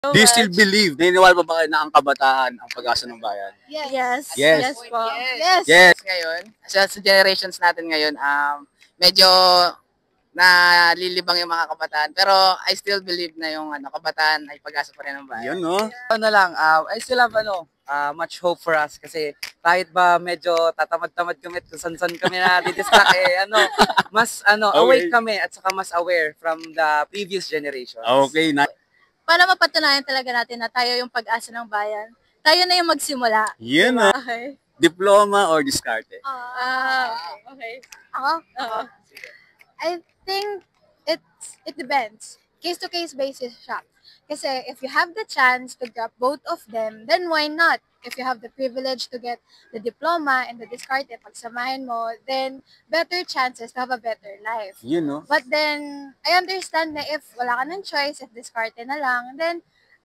So Do you still much. believe, naniniwala pa ba kayo na ang kabataan ang pag-asa ng bayan? Yes. Yes. Yes po. Yes. Yes. Ngayon, sa generations natin ngayon, medyo nalilibang yung mga kabataan. Pero I still believe na yung kabataan ay pag-asa pa rin ng bayan. Yun, no? Ano lang, I still have much hope for us kasi kahit ba medyo tatamad-tamad kami at kung san-san kami na didistract mas awake kami at saka mas aware from the previous generations. Okay, na. Para mapatunayan talaga natin na tayo yung pag-asa ng bayan, tayo na yung magsimula. Yun, Diba? no? Okay. Diploma or diskarte? Okay. Ako? Oo. I think it depends. Case-to-case basis siya. Kasi if you have the chance to grab both of them, then why not? If you have the privilege to get the diploma and the diskarte, pagsamahin mo, then better chances to have a better life. Yun, no? But then, I understand na if wala ka ng choice, if diskarte na lang, then